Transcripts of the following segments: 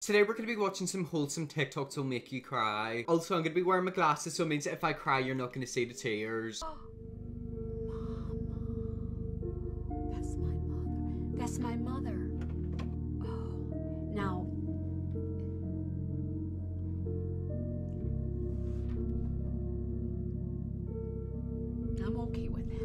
Today we're going to be watching some wholesome TikToks that'll make you cry. Also, I'm going to be wearing my glasses, so it means that if I cry, you're not going to see the tears. Mama, that's my mother. That's my mother. Oh, now. I'm okay with that.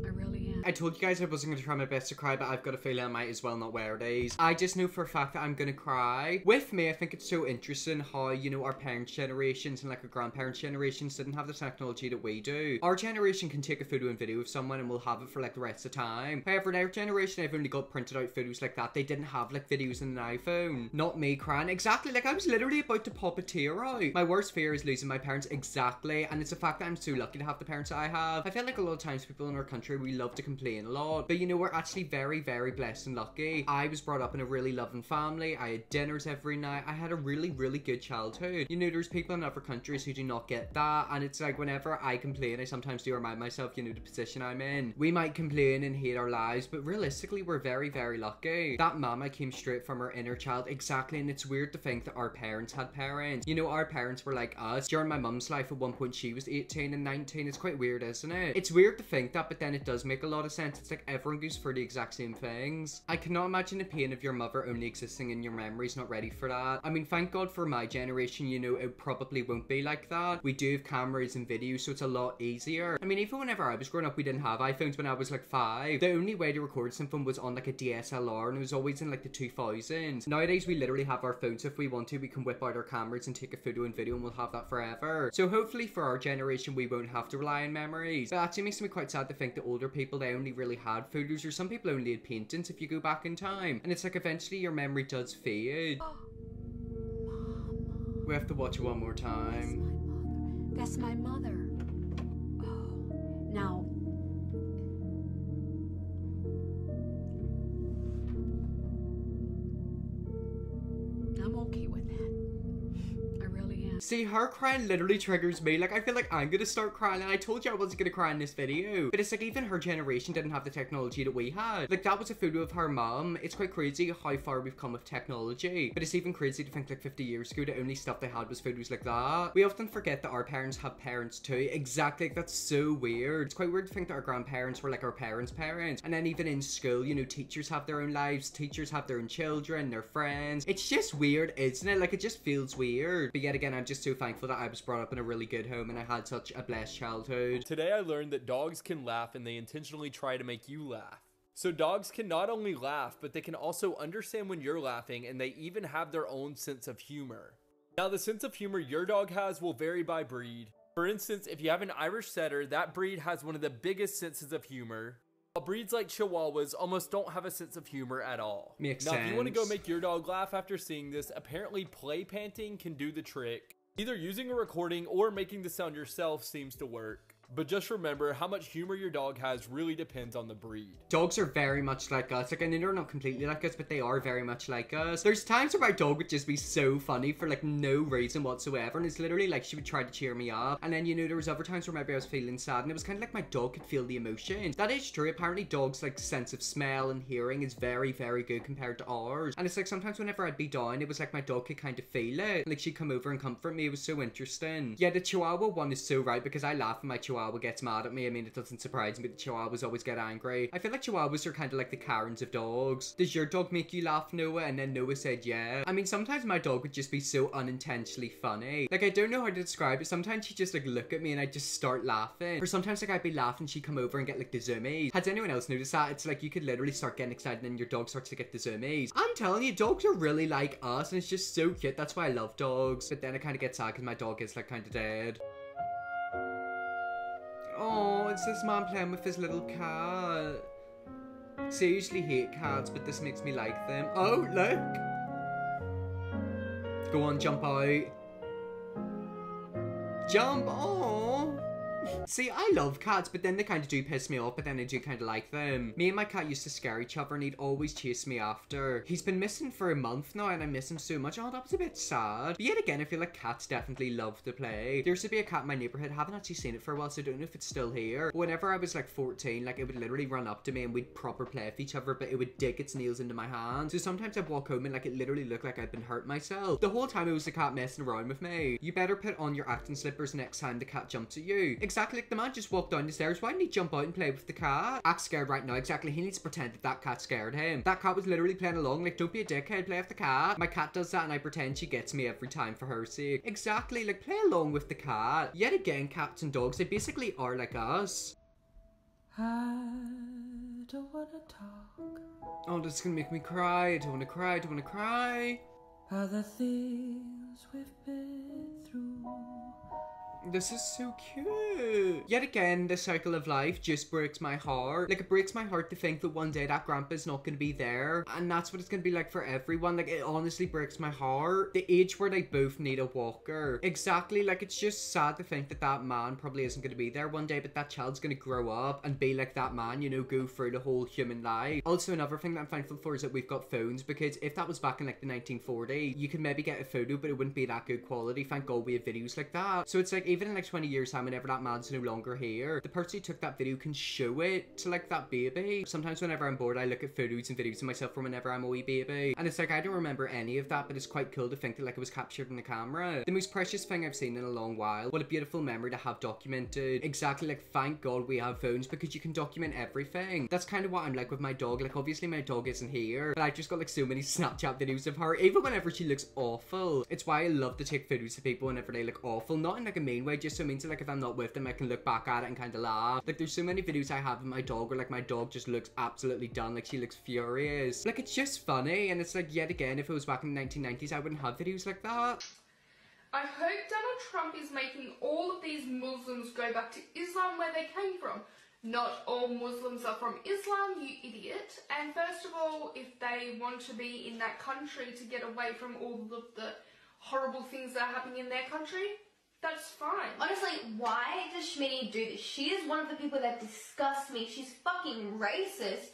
I really am. I told you guys I wasn't going to try my best to cry, but I've got a feeling I might as well not wear these. I just know for a fact that I'm going to cry. With me, I think it's so interesting how, you know, our parents' generations and like our grandparents' generations didn't have the technology that we do. Our generation can take a photo and video of someone and we'll have it for like the rest of the time. However, their generation, I've only got printed out photos like that. They didn't have like videos in an iPhone. Not me crying. Exactly, like I was literally about to pop a tear out. My worst fear is losing my parents, exactly. And it's the fact that I'm so lucky to have the parents that I have. I feel like a lot of times people in our country, we love to complain a lot. But you know, we're actually very, very blessed and lucky. I was brought up in a really loving family. I had dinners every night. I had a really, really good childhood. You know, there's people in other countries who do not get that. And it's like whenever I complain, I sometimes do remind myself, you know, the position I'm in. We might complain and hate our lives, but realistically, we're very, very lucky. That mama came straight from her inner child, exactly. And it's weird to think that our parents had parents. You know, our parents were like us. During my mum's life, at one point, she was 18 and 19. It's quite weird, isn't it? It's weird to think that, but then it does make a lot of sense. It's like everyone goes for the exact same things. I cannot imagine the pain of your mother only existing in your memories, not ready for that. I mean, thank God for my generation, you know, it probably won't be like that. We do have cameras and videos, so it's a lot easier. I mean, even whenever I was growing up, we didn't have iPhones when I was like 5. The only way to record something was on like a DSLR, and it was always in like the 2000s. Nowadays, we literally have our phones. If we want to, we can whip out our cameras and take a photo and video, and we'll have that forever. So hopefully for our generation, we won't have to rely on memories. But actually makes me quite sad to think that older people, they only really had photos, or some people only had paintings if you go back in time. And it's like eventually your memory does fade. Mama, We have to watch it one more time. that's my mother. Oh, now. I'm okay with that. I really am. See, her crying literally triggers me. Like, I feel like I'm gonna start crying, and I told you I wasn't gonna cry in this video. But it's like even her generation didn't have the technology that we had. Like, that was a photo of her mum. It's quite crazy how far we've come with technology. But it's even crazy to think like 50 years ago, the only stuff they had was photos like that. We often forget that our parents have parents too. Exactly, like, that's so weird. It's quite weird to think that our grandparents were like our parents' parents. And then even in school, you know, teachers have their own lives. Teachers have their own children, their friends. It's just weird, isn't it? Like, it just feels weird. But yet again, I'm just so thankful that I was brought up in a really good home and I had such a blessed childhood. Today I learned that dogs can laugh and they intentionally try to make you laugh. So dogs can not only laugh, but they can also understand when you're laughing, and they even have their own sense of humor. Now, the sense of humor your dog has will vary by breed. For instance, if you have an Irish setter, that breed has one of the biggest senses of humor. While breeds like Chihuahuas almost don't have a sense of humor at all. Makes now, sense. if you want to go make your dog laugh after seeing this, apparently play panting can do the trick. Either using a recording or making the sound yourself seems to work. But just remember, how much humor your dog has really depends on the breed. Dogs are very much like us. Like, I know they're not completely like us, but they are very much like us. There's times where my dog would just be so funny for like no reason whatsoever, and it's literally like she would try to cheer me up. And then, you know, there was other times where maybe I was feeling sad, and it was kind of like my dog could feel the emotion. That is true. Apparently dogs' like sense of smell and hearing is very, very good compared to ours. And it's like sometimes whenever I'd be down, it was like my dog could kind of feel it. Like, she'd come over and comfort me. It was so interesting. Yeah, the Chihuahua one is so right, because I laugh when my Chihuahua gets mad at me. I mean, it doesn't surprise me that Chihuahuas always get angry. I feel like Chihuahuas are kind of like the Karens of dogs. Does your dog make you laugh, Noah? And then Noah said yeah. I mean, sometimes my dog would just be so unintentionally funny. Like, I don't know how to describe it. Sometimes she'd just like look at me and I'd just start laughing. Or sometimes like I'd be laughing, she'd come over and get like the zoomies. Has anyone else noticed that? It's like you could literally start getting excited and then your dog starts to get the zoomies. I'm telling you, dogs are really like us, and it's just so cute. That's why I love dogs. But then I kind of get sad because my dog is like kind of dead. Oh, it's this man playing with his little cat. See, I usually hate cats, but this makes me like them. Oh, look! Go on, jump out. Jump! Oh! See, I love cats, but then they kind of do piss me off, but then I do kind of like them. Me and my cat used to scare each other and he'd always chase me after. He's been missing for a month now and I miss him so much. Oh, that was a bit sad. But yet again, I feel like cats definitely love to play. There used to be a cat in my neighborhood. I haven't actually seen it for a while, so I don't know if it's still here. But whenever I was like 14, like it would literally run up to me and we'd proper play with each other, but it would dig its nails into my hand. So sometimes I'd walk home and like it literally looked like I'd been hurt myself. The whole time it was the cat messing around with me. You better put on your acting slippers next time the cat jumps at you. Exactly, like the man just walked down the stairs. Why didn't he jump out and play with the cat? Act scared right now. Exactly, he needs to pretend that that cat scared him. That cat was literally playing along. Like, don't be a dickhead, play with the cat. My cat does that and I pretend she gets me every time for her sake. Exactly, like play along with the cat. Yet again, cats and dogs, they basically are like us. I don't wanna talk Oh, this is gonna make me cry. I don't wanna cry. I don't wanna cry. about the things we've been through. This is so cute. Yet again, the cycle of life just breaks my heart. Like, it breaks my heart to think that one day that grandpa's not going to be there. And that's what it's going to be like for everyone. Like, it honestly breaks my heart. The age where they both need a walker. Exactly. Like, it's just sad to think that that man probably isn't going to be there one day. But that child's going to grow up and be like that man, you know, go through the whole human life. Also, another thing that I'm thankful for is that we've got phones. Because if that was back in like the 1940s, you could maybe get a photo, but it wouldn't be that good quality. Thank God we have videos like that. So it's like, even in like 20 years time, whenever that man's no longer here, the person who took that video can show it to like that baby. Sometimes whenever I'm bored, I look at photos and videos of myself from whenever I'm a wee baby, and it's like, I don't remember any of that, but it's quite cool to think that like it was captured in the camera. The most precious thing I've seen in a long while. What a beautiful memory to have documented. Exactly, like thank God we have phones because you can document everything. That's kind of what I'm like with my dog. Like obviously my dog isn't here, but I've just got like so many Snapchat videos of her, even whenever she looks awful. It's why I love to take photos of people whenever they look awful, not in like a mean way, just so it means that like if I'm not with them, I can look back at it and kind of laugh. Like there's so many videos I have of my dog where like my dog just looks absolutely done, like she looks furious. Like it's just funny, and it's like, yet again, if it was back in the 1990s, I wouldn't have videos like that. I hope Donald Trump is making all of these Muslims go back to Islam where they came from. Not all Muslims are from Islam, you idiot. And first of all, if they want to be in that country to get away from all of the horrible things that are happening in their country, that's fine. Honestly, why does Schmitty do this? She is one of the people that disgust me. She's fucking racist.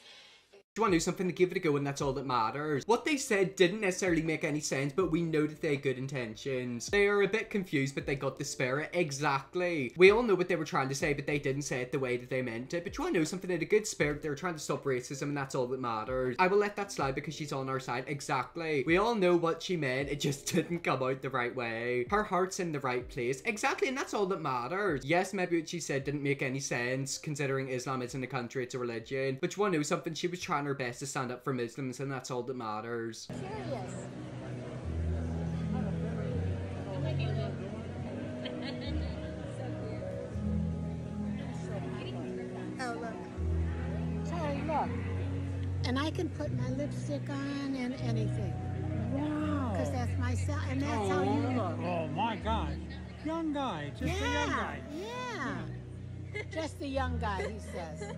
Do you want to do something to give it a go, and that's all that matters? What they said didn't necessarily make any sense, but we know that they had good intentions. They are a bit confused, but they got the spirit. Exactly. We all know what they were trying to say, but they didn't say it the way that they meant it. But you want to know something? They had a good spirit. They were trying to stop racism, and that's all that matters. I will let that slide because she's on our side. Exactly. We all know what she meant. It just didn't come out the right way. Her heart's in the right place. Exactly, and that's all that matters. Yes, maybe what she said didn't make any sense, considering Islam isn't a country, it's a religion. But you want to know something? She was trying her best to stand up for Muslims, and that's all that matters. Curious. Oh, look. Sorry, look. And I can put my lipstick on and anything. Wow. Because that's my style, and that's how you look. Oh my God. Young guy, just a young guy. Yeah. Just a young guy, he says.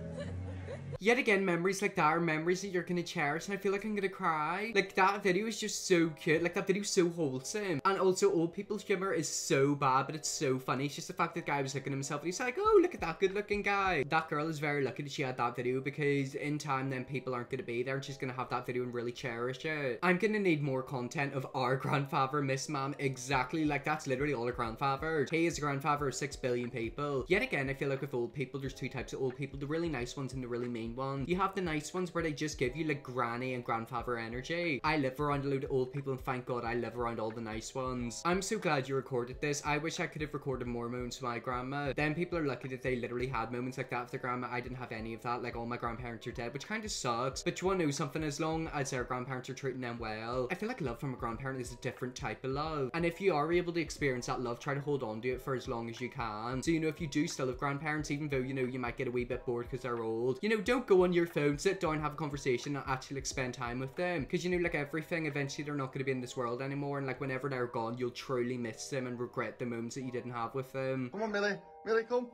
Yet again, memories like that are memories that you're gonna cherish, and I feel like I'm gonna cry. Like, that video is just so cute. Like, that video is so wholesome. And also, old people's humor is so bad, but it's so funny. It's just the fact that the guy was looking at himself and he's like, oh, look at that good looking guy. That girl is very lucky that she had that video, because in time then people aren't gonna be there and she's gonna have that video and really cherish it. I'm gonna need more content of our grandfather, Miss Ma'am. Exactly, like that's literally all our grandfather. He is a grandfather of 6 billion people. Yet again, I feel like with old people, there's two types of old people, the really nice ones and the really mean ones. You have the nice ones where they just give you like granny and grandfather energy. I live around a load of old people, and thank God I live around all the nice ones. I'm so glad you recorded this. I wish I could have recorded more moments with my grandma. Then people are lucky that they literally had moments like that with their grandma. I didn't have any of that. Like, all my grandparents are dead, which kind of sucks. But you want to know something? As long as their grandparents are treating them well, I feel like love from a grandparent is a different type of love. And if you are able to experience that love, try to hold on to it for as long as you can. So, you know, if you do still have grandparents, even though, you know, you might get a wee bit bored because they're old, you know, don't go on your phone, sit down, have a conversation, and actually like spend time with them. Because, you know, like everything, eventually they're not going to be in this world anymore, and like whenever they're gone, you'll truly miss them and regret the moments that you didn't have with them. Come on, Millie. Millie, come.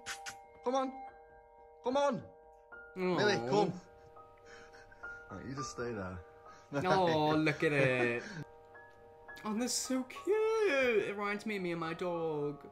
Come on. Come on. Aww. Millie, come. Right, you just stay there. Oh, look at it. Oh, that's so cute. It reminds me of me and my dog.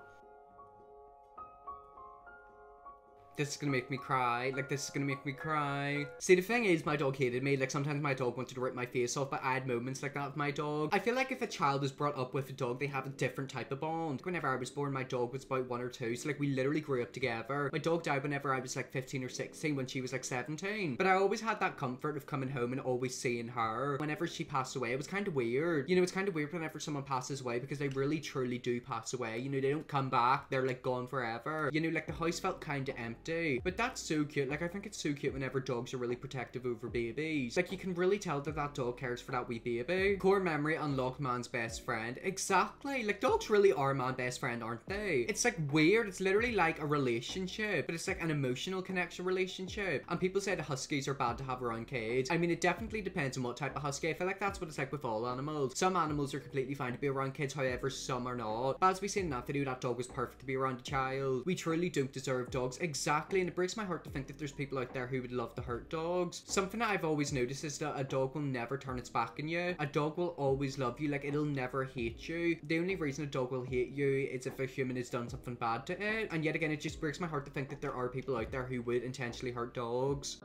This is gonna make me cry. Like, this is gonna make me cry. See, the thing is, my dog hated me. Like, sometimes my dog wanted to rip my face off, but I had moments like that with my dog. I feel like if a child is brought up with a dog, they have a different type of bond. Whenever I was born, my dog was about 1 or 2, so like we literally grew up together. My dog died whenever I was like 15 or 16, when she was like 17. But I always had that comfort of coming home and always seeing her. Whenever she passed away, it was kind of weird. You know, it's kind of weird whenever someone passes away, because they really truly do pass away. You know, they don't come back. They're like gone forever. You know, like the house felt kind of empty. But that's so cute. Like, I think it's so cute whenever dogs are really protective over babies. Like, you can really tell that that dog cares for that wee baby. Core memory unlocked man's best friend. Exactly. Like, dogs really are man's best friend, aren't they? It's like weird. It's literally like a relationship, but it's like an emotional connection relationship. And people say the huskies are bad to have around kids. I mean, it definitely depends on what type of husky. I feel like that's what it's like with all animals. Some animals are completely fine to be around kids, however some are not. But as we seen in that video, that dog was perfect to be around a child. We truly don't deserve dogs. Exactly. And it breaks my heart to think that there's people out there who would love to hurt dogs. Something that I've always noticed is that a dog will never turn its back on you. A dog will always love you. Like, it'll never hate you. The only reason a dog will hate you is if a human has done something bad to it. And yet again, it just breaks my heart to think that there are people out there who would intentionally hurt dogs.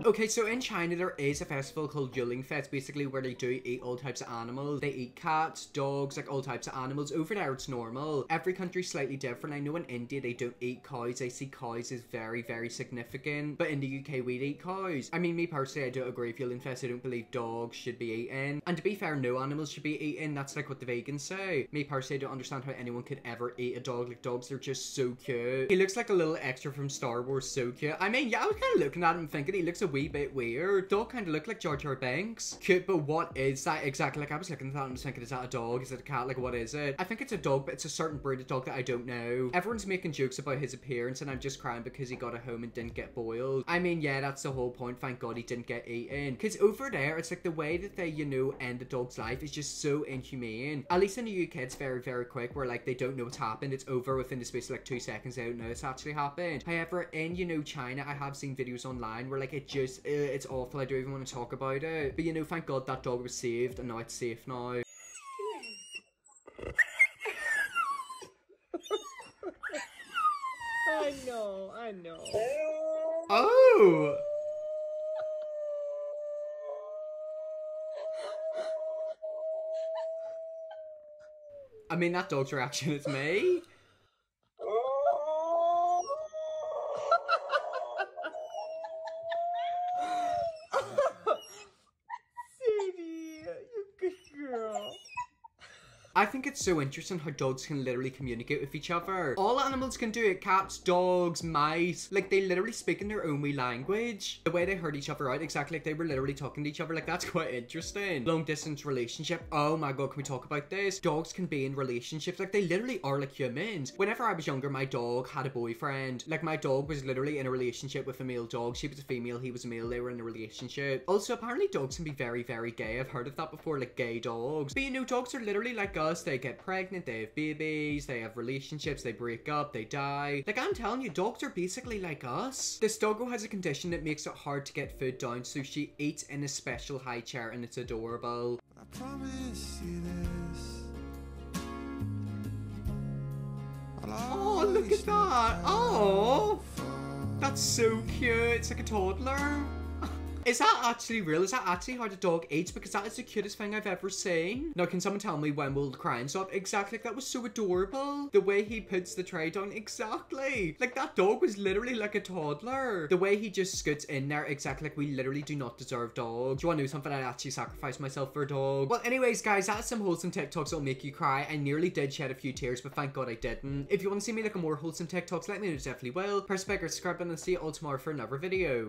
Okay, so in China, there is a festival called Yuling Fest, basically where they do eat all types of animals. They eat cats, dogs, like all types of animals. Over there, it's normal. Every country's slightly different. I know in India, they don't eat cows. They see cows as very, very significant. But in the UK, we'd eat cows. I mean, me personally, I don't agree with Yuling Fest. I don't believe dogs should be eaten. And to be fair, no animals should be eaten. That's like what the vegans say. Me personally, I don't understand how anyone could ever eat a dog. Like, dogs are just so cute. He looks like a little extra from Star Wars. So cute. I mean, yeah, I was kind of looking at him thinking he looks a wee bit weird. Dog kind of look like Jar Jar Binks. Cute, but what is that exactly? Like, I was looking at that and was thinking, is that a dog? Is it a cat? Like, what is it? I think it's a dog, but it's a certain breed of dog that I don't know. Everyone's making jokes about his appearance, and I'm just crying because he got a home and didn't get boiled. I mean, yeah, that's the whole point. Thank God he didn't get eaten. Because over there, it's like the way that they, you know, end the dog's life is just so inhumane. At least in the UK, it's very, very quick, where like they don't know what's happened. It's over within the space of like 2 seconds. They don't know it's actually happened. However, in, you know, China, I have seen videos online where like it just, it's awful. I don't even want to talk about it. But you know, thank God that dog was saved, and now it's safe now. I know. Oh! I mean, that dog's reaction is me. I think it's so interesting how dogs can literally communicate with each other. All animals can do it. Cats, dogs, mice. Like, they literally speak in their own wee language. The way they heard each other out, exactly like they were literally talking to each other. Like, that's quite interesting. Long distance relationship. Oh my God, can we talk about this? Dogs can be in relationships. Like, they literally are like humans. Whenever I was younger, my dog had a boyfriend. Like, my dog was literally in a relationship with a male dog. She was a female, he was a male. They were in a relationship. Also, apparently dogs can be very, very gay. I've heard of that before, like gay dogs. But you know, dogs are literally like us. They get pregnant, they have babies, they have relationships, they break up, they die. Like, I'm telling you, dogs are basically like us. This doggo has a condition that makes it hard to get food down, so she eats in a special high chair, and it's adorable. I promise you this. Oh, look at that. Oh, that's so cute. It's like a toddler. Is that actually real? Is that actually how the dog eats? Because that is the cutest thing I've ever seen. Now, can someone tell me when will the crying stop? Exactly. That was so adorable. The way he puts the tray down. Exactly. Like, that dog was literally like a toddler. The way he just scoots in there. Exactly. Like, we literally do not deserve dogs. Do you want to know something? I actually sacrificed myself for a dog. Well, anyways, guys, that's some wholesome TikToks that'll make you cry. I nearly did shed a few tears, but thank God I didn't. If you want to see me like a more wholesome TikToks, let me know. Definitely will. Press the bigger subscribe button and see you all tomorrow for another video.